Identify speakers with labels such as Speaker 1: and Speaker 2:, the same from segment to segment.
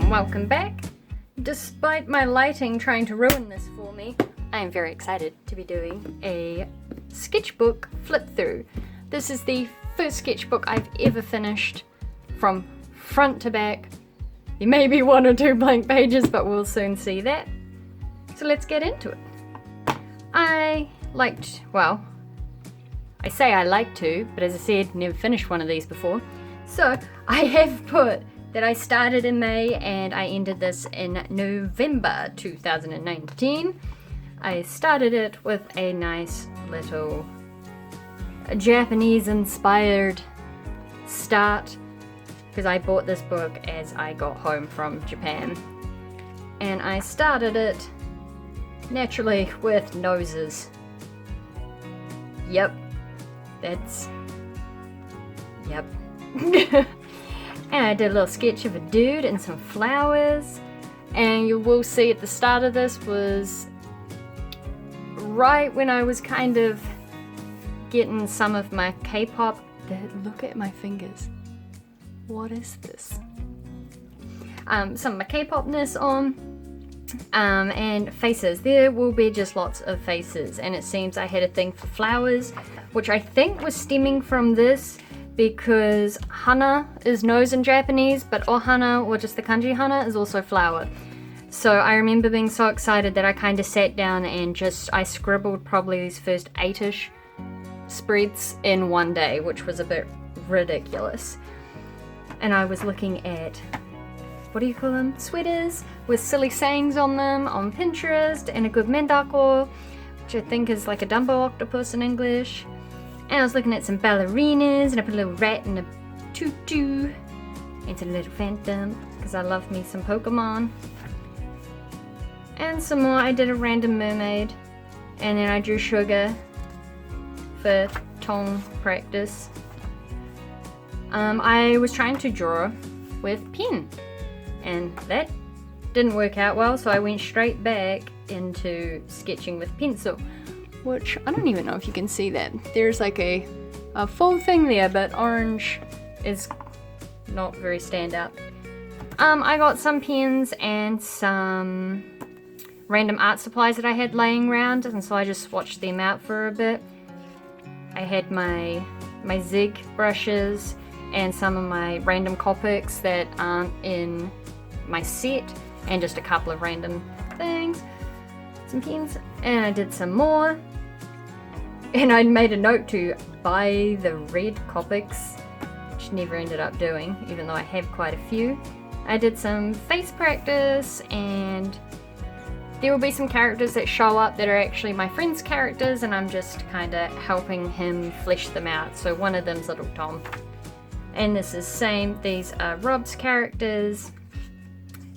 Speaker 1: and welcome back. Despite my lighting trying to ruin this for me, I am very excited to be doing a sketchbook flip through. This is the first sketchbook I've ever finished from front to back. There may be one or two blank pages, but we'll soon see that. So let's get into it. I say I like to, but as I said, never finished one of these before. So I have put that I started in May and I ended this in November 2019. I started it with a nice little Japanese inspired start because I bought this book as I got home from Japan. And I started it naturally with noses. Yep. And I did a little sketch of a dude and some flowers, and you will see at the start of this was right when I was kind of getting some of my K-pop. Look at my fingers. What is this? Some of my K-popness on, and faces. There will be just lots of faces, and it seems I had a thing for flowers, which I think was stemming from this, because hana is nose in Japanese, but ohana, or just the kanji hana, is also flower. So I remember being so excited that I kind of sat down and I scribbled probably these first 8-ish spreads in one day, which was a bit ridiculous. And I was looking at, what do you call them? Sweaters with silly sayings on them on Pinterest, and a good mendako, which I think is like a Dumbo octopus in English. And I was looking at some ballerinas, and I put a little rat in a tutu, and some little phantom, because I love me some Pokemon. And some more, I did a random mermaid, and then I drew sugar for tone practice. I was trying to draw with pen, and that didn't work out well, so I went straight back into sketching with pencil. Which, I don't even know if you can see that. There's like a full thing there, but orange is not very standout. I got some pens and some random art supplies that I had laying around, and so I just swatched them out for a bit. I had my Zig brushes and some of my random Copics that aren't in my set, and just a couple of random things. Some pens, and I did some more. And I made a note to buy the red Copics, which never ended up doing, even though I have quite a few. I did some face practice, and there will be some characters that show up that are actually my friend's characters, and I'm just kind of helping him flesh them out. So one of them's Little Tom. And this is same, these are Rob's characters.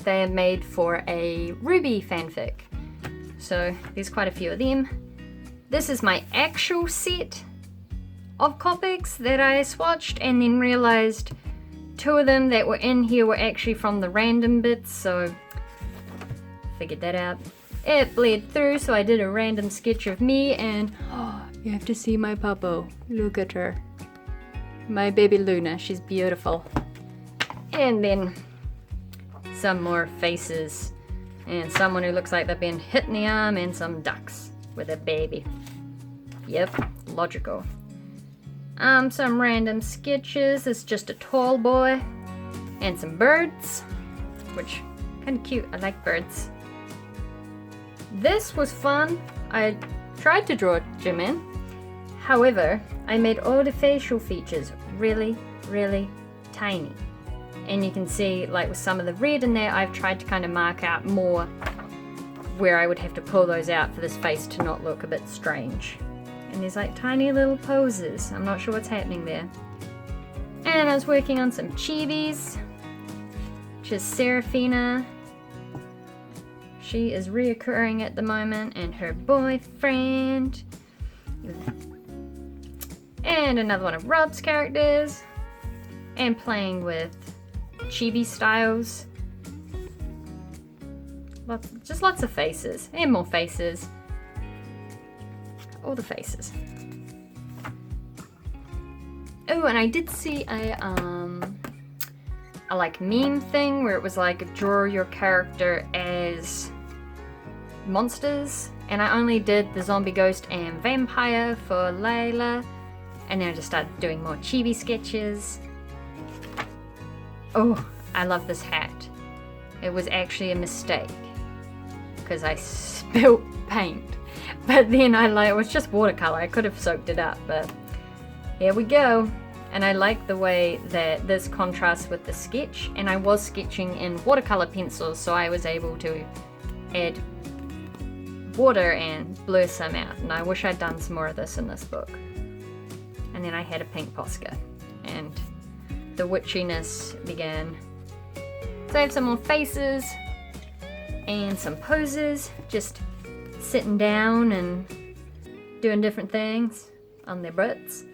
Speaker 1: They are made for a Ruby fanfic. So there's quite a few of them. This is my actual set of Copics that I swatched, and then realized 2 of them that were in here were actually from the random bits, so figured that out. It bled through, so I did a random sketch of me, and you have to see my puppo. Look at her. My baby Luna, she's beautiful. And then some more faces, and someone who looks like they've been hit in the arm, and some ducks with a baby. Yep, logical. Some random sketches. It's just a tall boy and some birds, which kind of cute. I like birds. This was fun. I tried to draw Jimin. However, I made all the facial features really, really tiny. And you can see, like with some of the red in there, I've tried to kind of mark out more where I would have to pull those out for this face to not look a bit strange. And there's like tiny little poses. I'm not sure what's happening there. And I was working on some chibis, which is Serafina. She is reoccurring at the moment, and her boyfriend. And another one of Rob's characters. And playing with chibi styles. Lots of faces, and more faces. All the faces. Oh, and I did see a a like meme thing where it was like draw your character as monsters, and I only did the zombie, ghost, and vampire for Layla, and then I just started doing more chibi sketches. Oh, I love this hat. It was actually a mistake because I spilt paint, but then it was just watercolor. I could have soaked it up, but here we go. And I like the way that this contrasts with the sketch, and I was sketching in watercolor pencils, so I was able to add water and blur some out, and I wish I'd done some more of this in this book. And then I had a pink Posca, and the witchiness began. So I have some more faces and some poses, just sitting down and doing different things on their butts.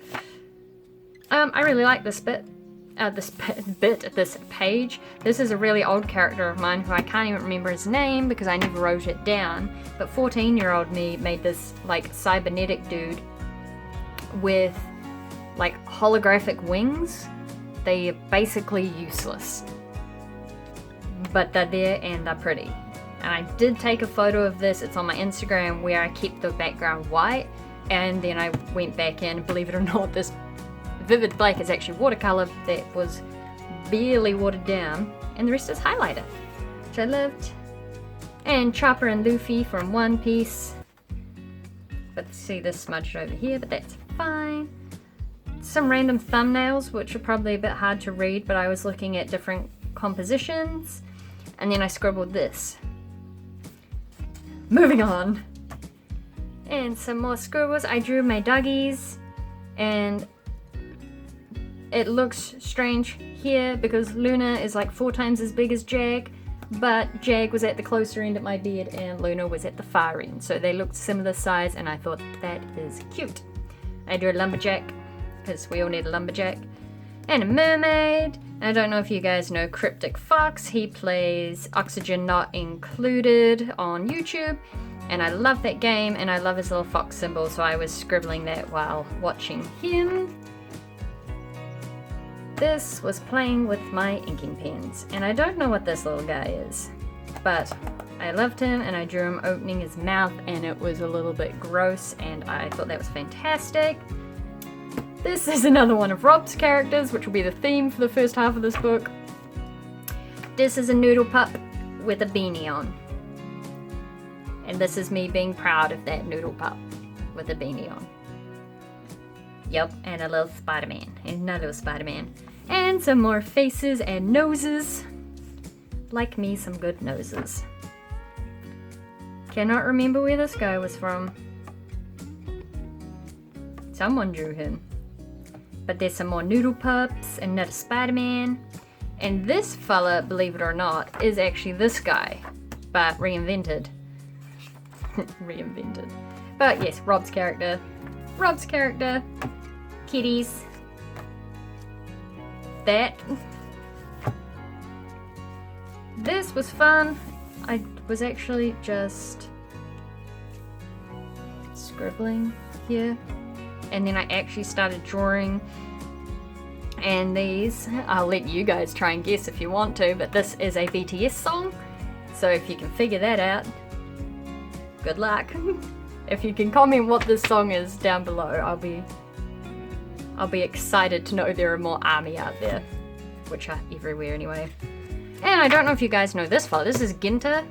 Speaker 1: I really like this this page. This is a really old character of mine who I can't even remember his name because I never wrote it down, but 14-year-old me made this like cybernetic dude with like holographic wings. They are basically useless, but they're there and they're pretty. And I did take a photo of this. It's on my Instagram where I kept the background white, and then I went back in. Believe it or not, this vivid black is actually watercolor that was barely watered down, and the rest is highlighter, which I loved. And Chopper and Luffy from One Piece. But see this smudged over here, but that's fine. Some random thumbnails, which are probably a bit hard to read, but I was looking at different compositions, and then I scribbled this. Moving on. And some more scribbles. I drew my doggies, and it looks strange here because Luna is like 4 times as big as Jag, but Jag was at the closer end of my bed and Luna was at the far end, so they looked similar size, and I thought that is cute. I drew a lumberjack because we all need a lumberjack, and a mermaid. I don't know if you guys know Cryptic Fox. He plays Oxygen Not Included on YouTube, and I love that game, and I love his little fox symbol, so I was scribbling that while watching him. This was playing with my inking pens, and I don't know what this little guy is, but I loved him, and I drew him opening his mouth, and it was a little bit gross, and I thought that was fantastic. This is another one of Rob's characters, which will be the theme for the first half of this book. This is a noodle pup with a beanie on, and this is me being proud of that noodle pup with a beanie on. Yep, and a little Spider-Man, and another little Spider-Man. And some more faces and noses. Like me, some good noses. Cannot remember where this guy was from. Someone drew him. But there's some more noodle pups, and another Spider-Man. And this fella, believe it or not, is actually this guy, but reinvented. Reinvented. But yes, Rob's character. Rob's character. Kitties. That. This was fun. I was actually just scribbling here, and then I actually started drawing. And these, I'll let you guys try and guess if you want to, but this is a BTS song, so if you can figure that out, good luck. If you can comment what this song is down below, I'll be excited to know there are more ARMY out there, which are everywhere anyway. And I don't know if you guys know this fella. This is Ginter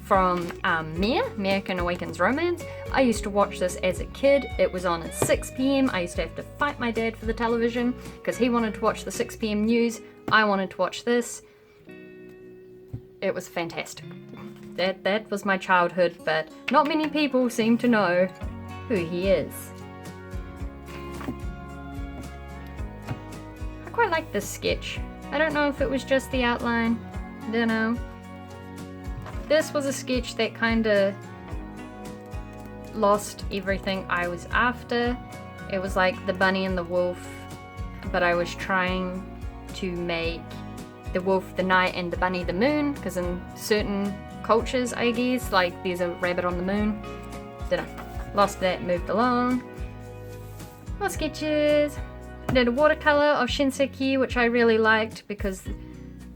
Speaker 1: from American Awakens Romance. I used to watch this as a kid. It was on at 6 p.m. I used to have to fight my dad for the television because he wanted to watch the 6 p.m. news. I wanted to watch this. It was fantastic. That was my childhood, but not many people seem to know who he is. I quite like this sketch. I don't know if it was just the outline. Don't know. This was a sketch that kinda lost everything I was after. It was like the bunny and the wolf, but I was trying to make the wolf the night and the bunny the moon, because in certain cultures, I guess, like there's a rabbit on the moon. Then I lost that, moved along. More sketches. I did a watercolor of Shinseki, which I really liked because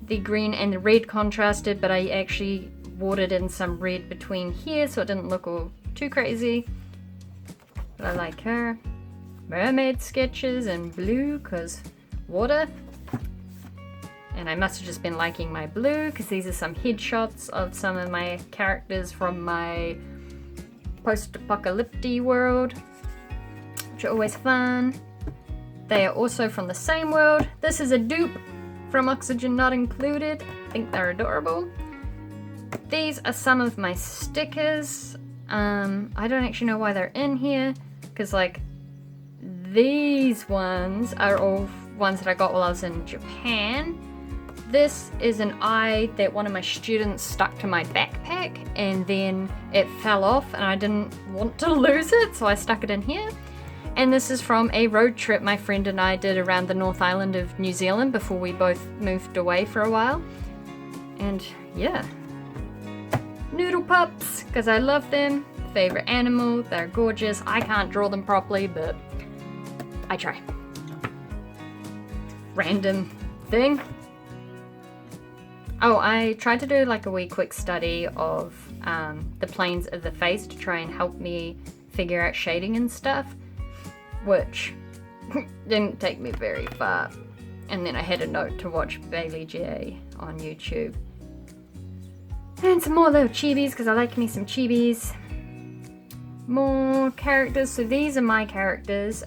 Speaker 1: the green and the red contrasted, but I actually watered in some red between here so it didn't look all too crazy. But I like her. Mermaid sketches in blue because water. And I must have just been liking my blue because these are some headshots of some of my characters from my post-apocalyptic world, which are always fun. They are also from the same world. This is a dupe from Oxygen Not Included. I think they're adorable. These are some of my stickers. I don't actually know why they're in here because like these ones are all ones that I got while I was in Japan. This is an eye that one of my students stuck to my backpack and then it fell off and I didn't want to lose it, so I stuck it in here. And this is from a road trip my friend and I did around the North Island of New Zealand before we both moved away for a while. And yeah. Noodle pups, because I love them. Favorite animal, they're gorgeous. I can't draw them properly, but I try. Random thing. Oh, I tried to do like a wee quick study of the planes of the face to try and help me figure out shading and stuff, which didn't take me very far. And then I had a note to watch Bailey J on YouTube. And some more little chibis, because I like me some chibis. More characters. So these are my characters.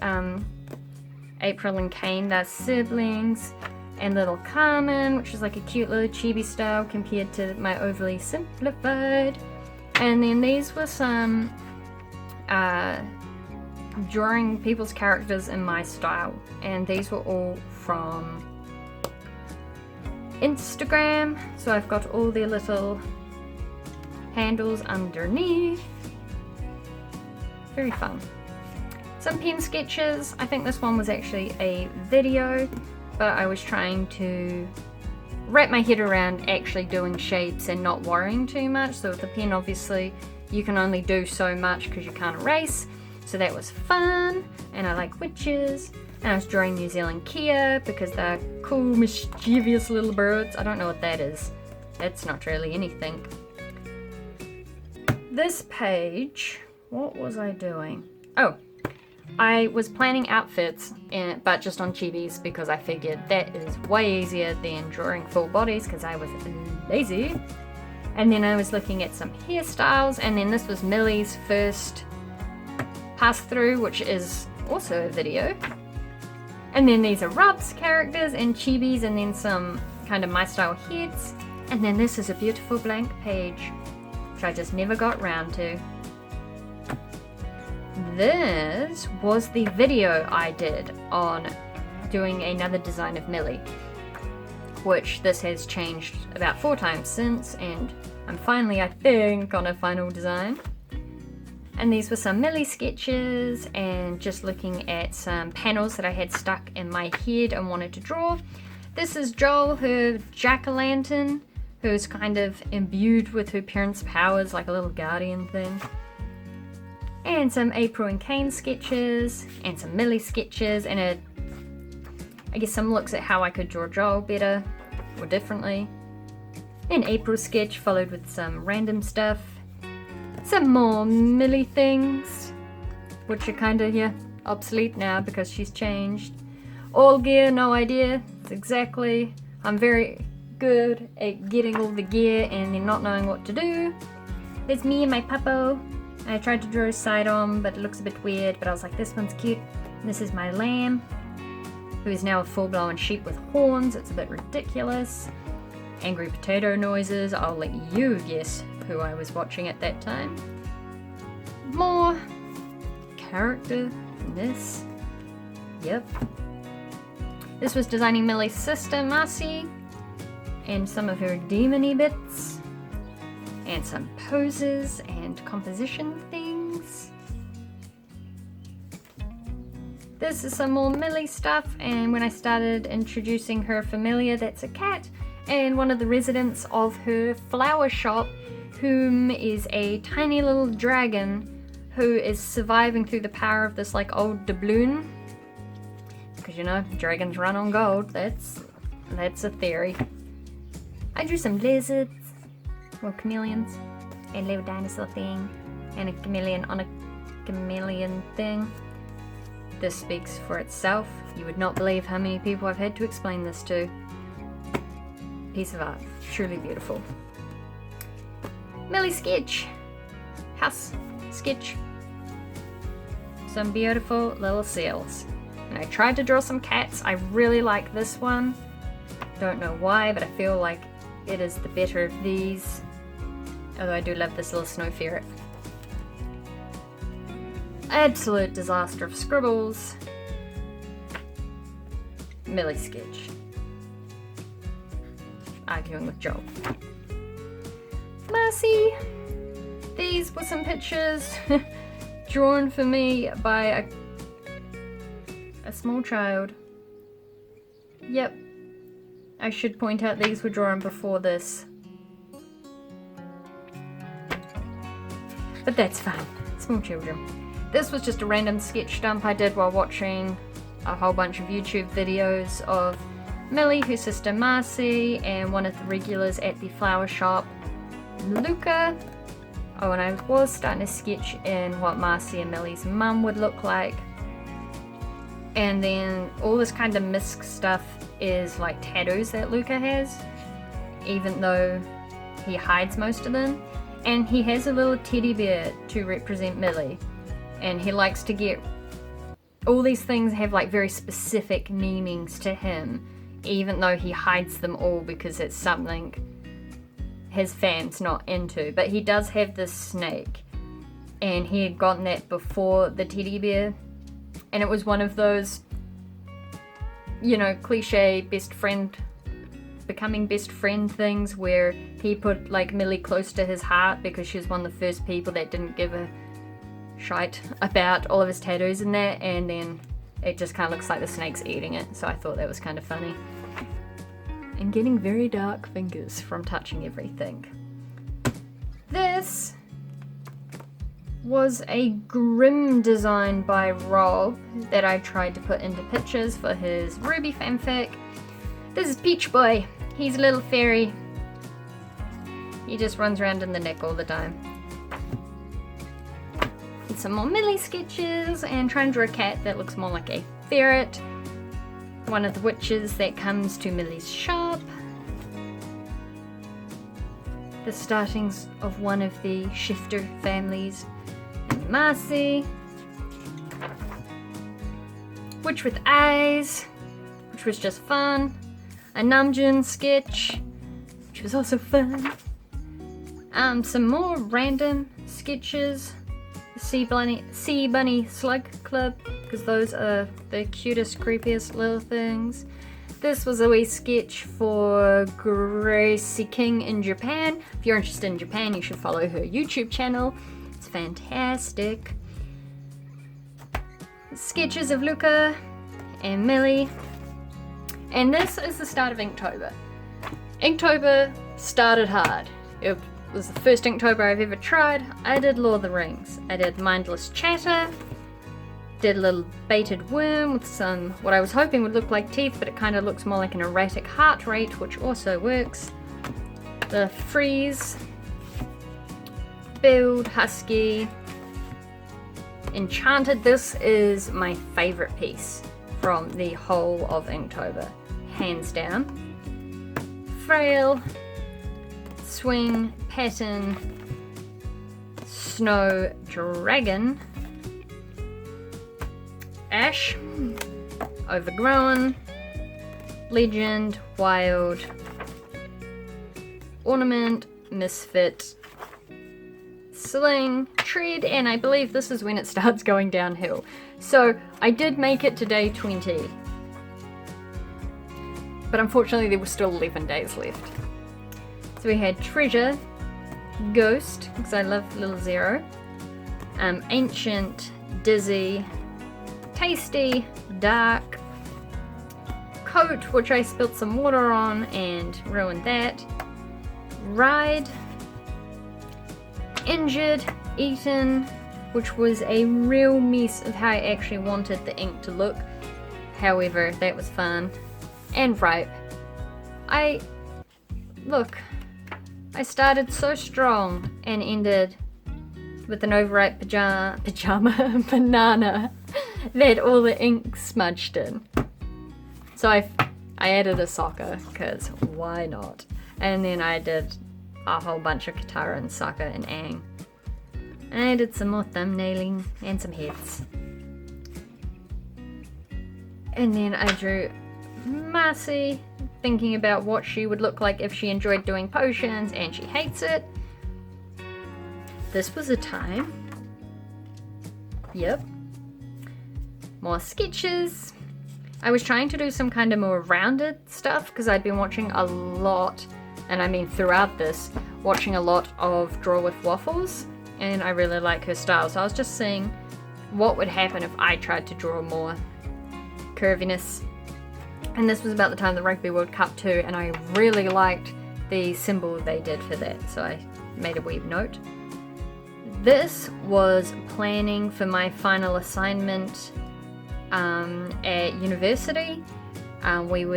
Speaker 1: April and Kane, they're siblings. And little Carmen, which is like a cute little chibi style compared to my overly simplified. And then these were some drawing people's characters in my style. And these were all from Instagram. So I've got all their little handles underneath. Very fun. Some pen sketches. I think this one was actually a video, but I was trying to wrap my head around actually doing shapes and not worrying too much. So with the pen, obviously, you can only do so much because you can't erase. So that was fun, and I like witches. And I was drawing New Zealand Kia because they're cool, mischievous little birds. I don't know what that is. That's not really anything. This page, what was I doing? Oh, I was planning outfits, but just on chibis because I figured that is way easier than drawing full bodies because I was lazy. And then I was looking at some hairstyles, and then this was Millie's first pass through, which is also a video. And then these are Rub's characters and chibis, and then some kind of my style heads. And then this is a beautiful blank page, which I just never got round to. This was the video I did on doing another design of Millie, which this has changed about 4 times since, and I'm finally, I think, on a final design. And these were some Millie sketches and just looking at some panels that I had stuck in my head and wanted to draw. This is Joel, her jack-o'-lantern, who's kind of imbued with her parents' powers, like a little guardian thing. And some April and Kane sketches, and some Millie sketches, and I guess some looks at how I could draw Joel better, or differently. An April sketch followed with some random stuff. Some more Millie things, which are kind of, obsolete now because she's changed. All gear, no idea. It's exactly. I'm very good at getting all the gear and then not knowing what to do. There's me and my puppo. I tried to draw a side on, but it looks a bit weird, but I was like, this one's cute. And this is my lamb, who is now a full-blown sheep with horns. It's a bit ridiculous. Angry potato noises. I'll let you guess who I was watching at that time. More character in this. Yep. This was designing Millie's sister, Marcy, and some of her demony bits, and some poses and composition things. This is some more Millie stuff, and when I started introducing her familiar, that's a cat, and one of the residents of her flower shop, whom is a tiny little dragon who is surviving through the power of this like old doubloon. Because dragons run on gold, that's a theory. I drew some lizards, well, chameleons, a little dinosaur thing, and a chameleon on a chameleon thing. This speaks for itself. You would not believe how many people I've had to explain this to. Piece of art, truly beautiful. Millie sketch, house sketch. Some beautiful little seals. And I tried to draw some cats. I really like this one. Don't know why, but I feel like it is the better of these. Although I do love this little snow ferret. Absolute disaster of scribbles. Millie sketch. Arguing with Joel. Marcy. These were some pictures drawn for me by a small child. Yep. I should point out these were drawn before this. But that's fine. Small children. This was just a random sketch dump I did while watching a whole bunch of YouTube videos of Millie, her sister Marcy, and one of the regulars at the flower shop, Luca. Oh, and I was starting to sketch in what Marcy and Millie's mum would look like. And then all this kind of misc stuff is like tattoos that Luca has, even though he hides most of them. And he has a little teddy bear to represent Millie. And he likes to get, all these things have like very specific meanings to him, even though he hides them all because it's something his fans not into. But he does have this snake, and he had gotten that before the teddy bear. And it was one of those, you know, cliche best friend, becoming best friend things where he put like Millie close to his heart because she was one of the first people that didn't give a shite about all of his tattoos and that, and then it just kind of looks like the snake's eating it, so I thought that was kind of funny. And getting very dark fingers from touching everything. This was a Grimm design by Rob that I tried to put into pictures for his Ruby fanfic. This is Peach Boy. He's a little fairy. He just runs around in the neck all the time. And some more Millie sketches, and trying to draw a cat that looks more like a ferret. One of the witches that comes to Millie's shop. The startings of one of the shifter families. And Marcy. Witch with eyes, which was just fun. A Namjoon sketch, which was also fun. Some more random sketches. Sea Bunny Slug Club, because those are the cutest, creepiest little things. This was a wee sketch for Gracie King in Japan. If you're interested in Japan, you should follow her YouTube channel. It's fantastic. Sketches of Luca and Millie. And this is the start of Inktober. Inktober started hard. It was the first Inktober I've ever tried. I did Lord of the Rings. I did Mindless Chatter. Did a little baited worm with some, what I was hoping would look like teeth, but it kind of looks more like an erratic heart rate, which also works. The Freeze. Build, Husky. Enchanted. This is my favorite piece from the whole of Inktober. Hands down. Frail. Swing, Pattern, Snow Dragon, Ash, Overgrown, Legend, Wild, Ornament, Misfit, Sling, Tread, and I believe this is when it starts going downhill. So I did make it to day 20, but unfortunately there were still 11 days left. So we had Treasure, Ghost, because I love Little Zero, Ancient, Dizzy, Tasty, Dark, Coat, which I spilled some water on and ruined that, Ride, Injured, Eaten, which was a real mess of how I actually wanted the ink to look. However, that was fun, and Ripe. look, I started so strong and ended with an overripe pajama banana that all the ink smudged in. So I added a soccer, because why not? And then I did a whole bunch of Katara and Sokka and Aang. And I did some more thumbnailing and some heads. And then I drew Marcy, thinking about what she would look like if she enjoyed doing potions, and she hates it. This was a time. Yep. More sketches. I was trying to do some kind of more rounded stuff because I'd been watching a lot, and I mean throughout this, watching a lot of Draw with Waffles, and I really like her style. So I was just seeing what would happen if I tried to draw more curviness. And this was about the time of the Rugby World Cup too, and I really liked the symbol they did for that, so I made a wee note. This was planning for my final assignment at university. We were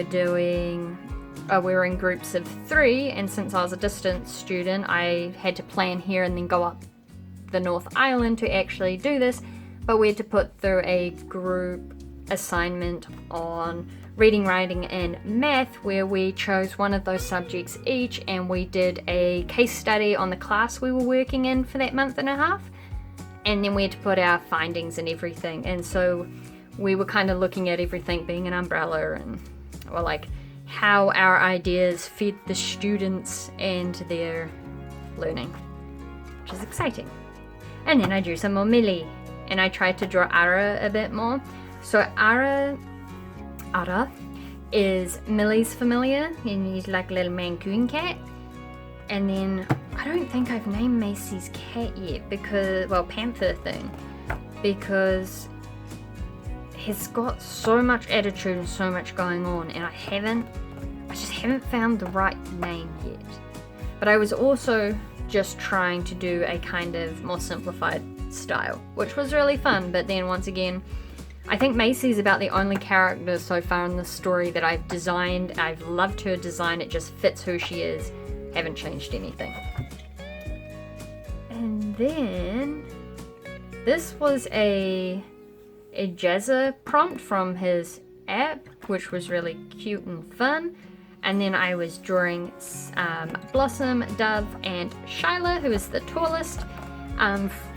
Speaker 1: in groups of 3, and since I was a distance student, I had to plan here and then go up the North Island to actually do this, but we had to put through a group assignment on reading, writing, and math, where we chose one of those subjects each, and we did a case study on the class we were working in for that month and a half, and then we had to put our findings and everything. And so we were kind of looking at everything being an umbrella, and or like how our ideas fed the students and their learning, which is exciting. And then I drew some more Millie, and I tried to draw Ara a bit more. So Ara is Millie's familiar, and he's like a little Mancoon cat. And then I don't think I've named Macy's cat yet, because, well, Panther thing, because he's got so much attitude and so much going on, and I just haven't found the right name yet. But I was also just trying to do a kind of more simplified style, which was really fun. But then once again, I think Macy's about the only character so far in the story that I've designed. I've loved her design, it just fits who she is. Haven't changed anything. And then this was a Jasart prompt from his app, which was really cute and fun. And then I was drawing Blossom, Dove, and Shyla, who is the tallest.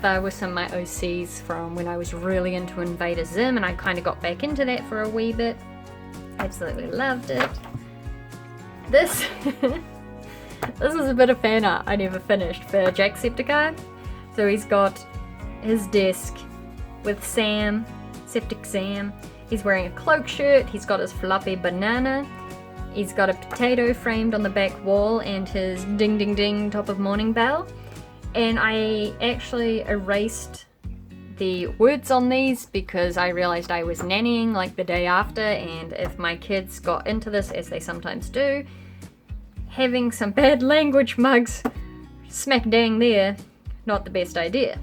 Speaker 1: They were some of my OCs from when I was really into Invader Zim, and I kind of got back into that for a wee bit. Absolutely loved it. This this is a bit of fan art I never finished for Jacksepticeye. So he's got his desk with Sam, Septic Sam. He's wearing a cloak shirt, he's got his floppy banana, he's got a potato framed on the back wall, and his ding ding ding top of morning bell. And I actually erased the words on these because I realized I was nannying like the day after, and if my kids got into this, as they sometimes do, having some bad language mugs smack dang there, not the best idea.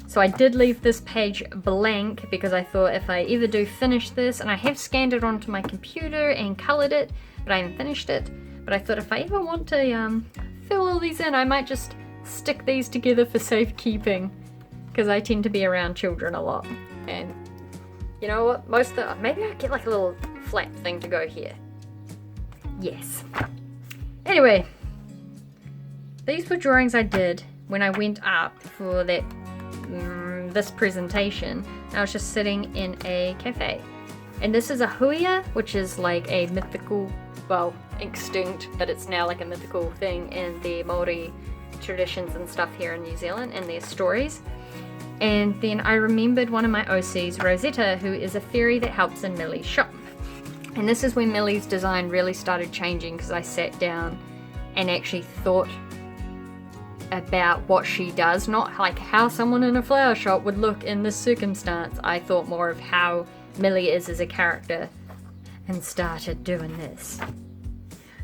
Speaker 1: So I did leave this page blank because I thought if I ever do finish this, and I have scanned it onto my computer and colored it, but I haven't finished it, but I thought if I ever want to fill all these in, I might just stick these together for safekeeping, because I tend to be around children a lot. And you know what, maybe I'll get like a little flap thing to go here. Yes. Anyway, these were drawings I did when I went up for that this presentation. I was just sitting in a cafe, and this is a huia, which is like a mythical, well, extinct, but it's now like a mythical thing in the Māori traditions and stuff here in New Zealand and their stories. And then I remembered one of my OCs, Rosetta, who is a fairy that helps in Millie's shop. And this is when Millie's design really started changing, because I sat down and actually thought about what she does, not like how someone in a flower shop would look in this circumstance. I thought more of how Millie is as a character, and started doing this.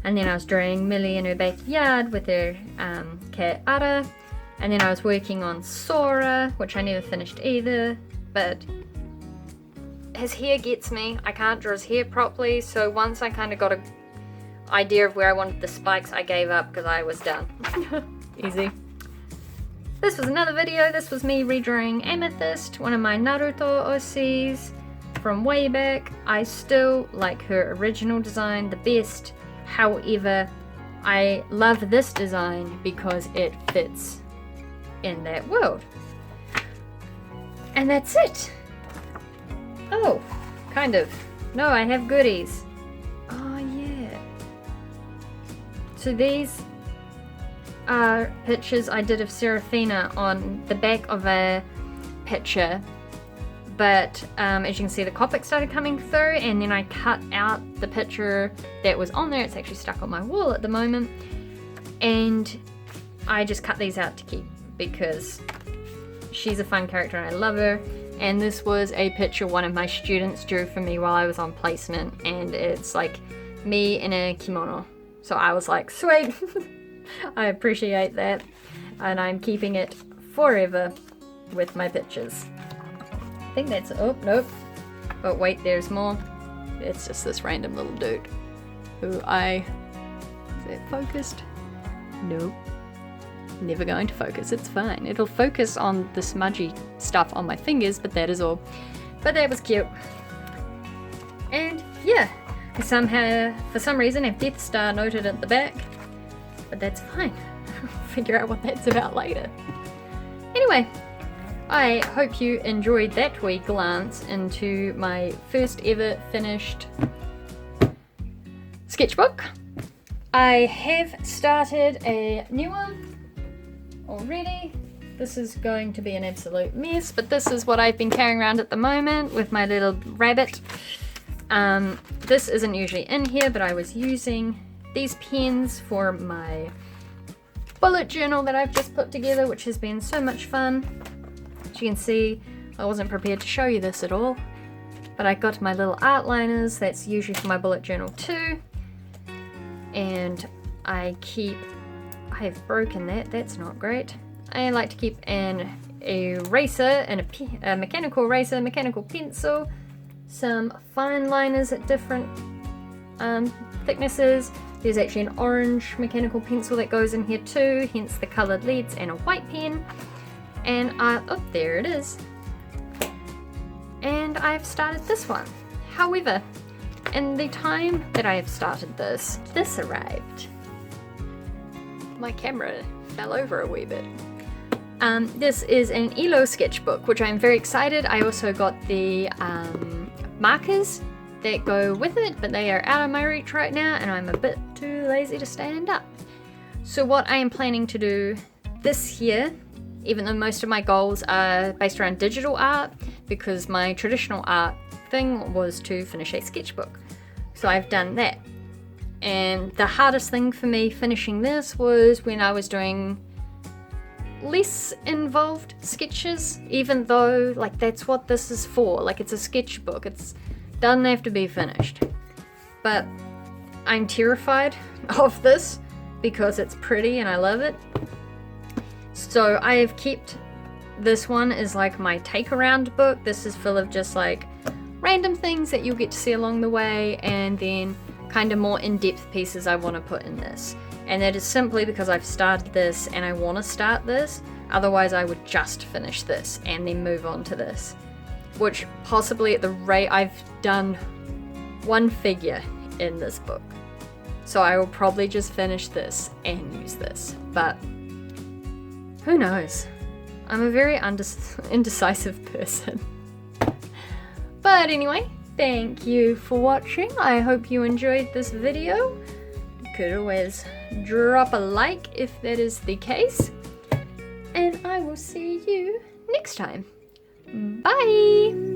Speaker 1: And then I was drawing Millie in her backyard with her cat Ara. And then I was working on Sora, which I never finished either, but his hair gets me. I can't draw his hair properly, so once I kind of got idea of where I wanted the spikes, I gave up because I was done. Easy. This was another video. This was me redrawing Amethyst, one of my Naruto OCs from way back. I still like her original design the best. However, I love this design because it fits in that world. And that's it. Oh, kind of. No, I have goodies. Oh yeah. So these are pictures I did of Seraphina on the back of a picture. But as you can see, the Copic started coming through, and then I cut out the picture that was on there. It's actually stuck on my wall at the moment. And I just cut these out to keep because she's a fun character and I love her. And this was a picture one of my students drew for me while I was on placement, and it's like me in a kimono. So I was like, sweet. I appreciate that, and I'm keeping it forever with my pictures. I think that's, oh nope, but wait, there's more. It's just this random little dude who is that focused? Nope. Never going to focus, it's fine. It'll focus on the smudgy stuff on my fingers, but that is all. But that was cute. And yeah, I for some reason have Death Star noted at the back, but that's fine. I'll figure out what that's about later. Anyway, I hope you enjoyed that wee glance into my first ever finished sketchbook. I have started a new one already. This is going to be an absolute mess, but this is what I've been carrying around at the moment with my little rabbit. This isn't usually in here, but I was using these pens for my bullet journal that I've just put together, which has been so much fun. As you can see, I wasn't prepared to show you this at all, but I got my little art liners. That's usually for my bullet journal too. And I've broken that, that's not great. I like to keep an eraser and a mechanical eraser, mechanical pencil, some fine liners at different thicknesses. There's actually an orange mechanical pencil that goes in here too, hence the coloured leads, and a white pen. And oh, there it is. And I've started this one. However, in the time that I have started this arrived. My camera fell over a wee bit. This is an ELO sketchbook, which I'm very excited. I also got the markers that go with it, but they are out of my reach right now, and I'm a bit too lazy to stand up. So what I am planning to do this year, even though most of my goals are based around digital art, because my traditional art thing was to finish a sketchbook. So I've done that. And the hardest thing for me finishing this was when I was doing less involved sketches, even though like that's what this is for. Like, it's a sketchbook, it doesn't have to be finished. But I'm terrified of this because it's pretty and I love it. So I have kept this one as like my take around book. This is full of just like random things that you'll get to see along the way, and then kind of more in-depth pieces I want to put in this. And that is simply because I've started this and I want to start this. Otherwise I would just finish this and then move on to this, which possibly at the rate I've done one figure in this book, so I will probably just finish this and use this, but who knows. I'm a very indecisive person. But anyway, thank you for watching. I hope you enjoyed this video. You could always drop a like if that is the case. And I will see you next time. Bye!